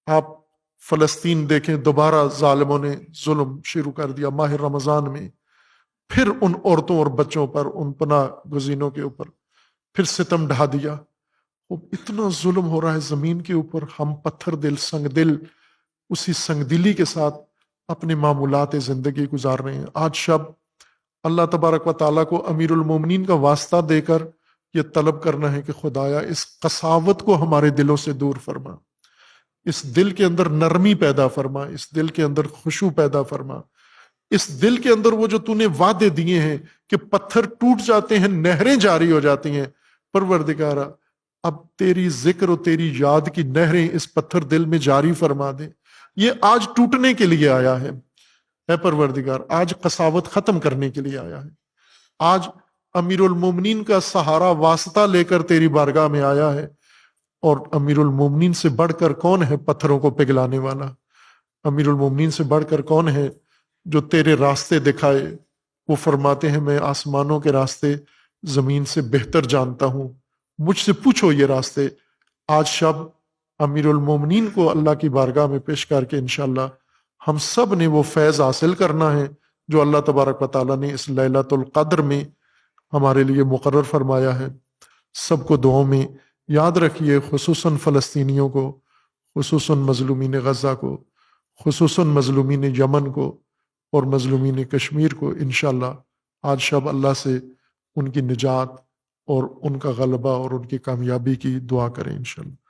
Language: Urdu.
آپ فلسطین دیکھیں، دوبارہ ظالموں نے ظلم شروع کر دیا ماہ رمضان میں، پھر ان عورتوں اور بچوں پر، ان پناہ گزینوں کے اوپر پھر ستم ڈھا دیا۔ وہ اتنا ظلم ہو رہا ہے زمین کے اوپر، ہم پتھر دل سنگ دل اسی سنگ دلی کے ساتھ اپنے معمولات زندگی گزار رہے ہیں۔ آج شب اللہ تبارک و تعالیٰ کو امیر المومنین کا واسطہ دے کر یہ طلب کرنا ہے کہ خدایا اس قساوت کو ہمارے دلوں سے دور فرما، اس دل کے اندر نرمی پیدا فرما، اس دل کے اندر خشوع پیدا فرما، اس دل کے اندر وہ جو تو نے وعدے دیے ہیں کہ پتھر ٹوٹ جاتے ہیں، نہریں جاری ہو جاتی ہیں، پروردگارا اب تیری ذکر و تیری یاد کی نہریں اس پتھر دل میں جاری فرما دے۔ یہ آج ٹوٹنے کے لیے آیا ہے اے پروردگار، آج قساوت ختم کرنے کے لیے آیا ہے، آج امیر المومنین کا سہارا واسطہ لے کر تیری بارگاہ میں آیا ہے۔ اور امیر المومنین سے بڑھ کر کون ہے پتھروں کو پگھلانے والا؟ امیر المومنین سے بڑھ کر کون ہے جو تیرے راستے دکھائے؟ وہ فرماتے ہیں میں آسمانوں کے راستے زمین سے بہتر جانتا ہوں، مجھ سے پوچھو یہ راستے۔ آج شب امیر المومنین کو اللہ کی بارگاہ میں پیش کر کے انشاءاللہ ہم سب نے وہ فیض حاصل کرنا ہے جو اللہ تبارک و تعالیٰ نے اس لیلۃ القدر میں ہمارے لیے مقرر فرمایا ہے۔ سب کو دعاؤں میں یاد رکھیے، خصوصاً فلسطینیوں کو، خصوصاً مظلومین غزہ کو، خصوصاً مظلومین یمن کو اور مظلومین کشمیر کو۔ انشاءاللہ آج شب اللہ سے ان کی نجات اور ان کا غلبہ اور ان کی کامیابی کی دعا کریں انشاءاللہ۔